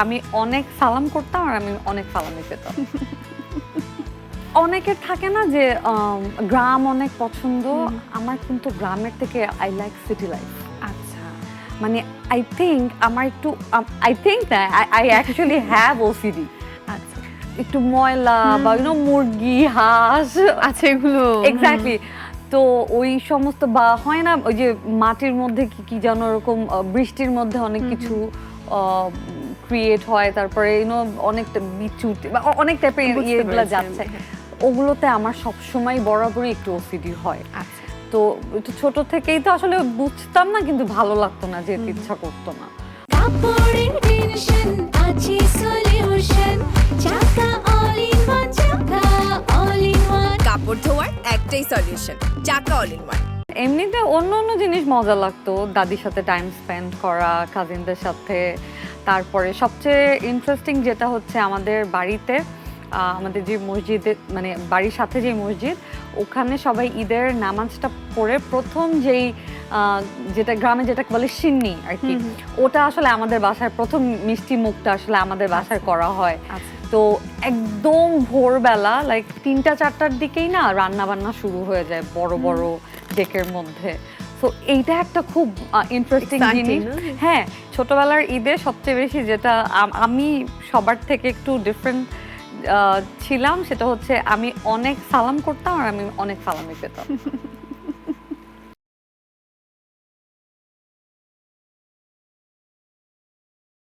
আমি অনেক সালাম করতাম আর আমি অনেক সালামি পেতাম। অনেকের থাকে না যে গ্রাম অনেক পছন্দ, আমার কিন্তু গ্রামের থেকে আই লাইক সিটি লাইফ। আচ্ছা, মানে আই থিংক আমার একটু আই থিংক না, আই অ্যাকচুয়ালি হ্যাভ ওসিডি। আচ্ছা, একটু ময়লা বা মুরগি, হাঁস আচ্ছা এগুলো এক্স্যাক্টলি। তো ওই সমস্ত বা হয় না ওই যে মাটির মধ্যে কি কি যেন ওরকম বৃষ্টির মধ্যে অনেক কিছু ক্রিয়েট হয়, তারপরে অনেকটা বিচুট বা অনেক টাইপের বুঝতে ইয়েগুলো পেরেছি যাচ্ছে, আমি, হ্যাঁ। ওগুলোতে আমার সবসময় বরাবরই একটু ওসিডি হয়। আচ্ছা, তো একটু ছোট থেকেই তো আসলে বুঝতাম না, কিন্তু ভালো লাগতো না, যেতে ইচ্ছা করতো না। কাপড়ের টেনশন আছে সলিউশন চাকা অল ইন ওয়ান চাকা অল ইন ওয়ান কাপড় ধোয়ার একটাই সলিউশন, চাকা অল ইন ওয়ান। এমনিতে অন্য অন্য জিনিস মজা লাগতো, দাদির সাথে টাইম স্পেন্ড করা, কাজিনদের সাথে। তারপরে সবচেয়ে ইন্টারেস্টিং যেটা হচ্ছে আমাদের বাড়িতে আমাদের যে মসজিদে, মানে বাড়ির সাথে যে মসজিদ, ওখানে সবাই ঈদের নামাজটা পড়ে প্রথম যেটা গ্রামে যেটাকে বলে সিন্নি আর কি, ওটা আসলে আমাদের বাসায় প্রথম মিষ্টি মুখটা আসলে আমাদের বাসায় করা হয়। আচ্ছা। তো একদম ভোরবেলা লাইক 3টা-4টার দিকেই না রান্না বান্না শুরু হয়ে যায় বড় বড় ডেকের মধ্যে। তো এইটা একটা খুব ইন্টারেস্টিং Exciting, জিনিস। না? হ্যাঁ, ছোটবেলার ঈদে সবচেয়ে বেশি যেটা আমি সবার থেকে একটু ডিফারেন্ট ছিলাম, সেটা হচ্ছে আমি অনেক সালাম করতাম আর আমি অনেক সালামি পেতাম।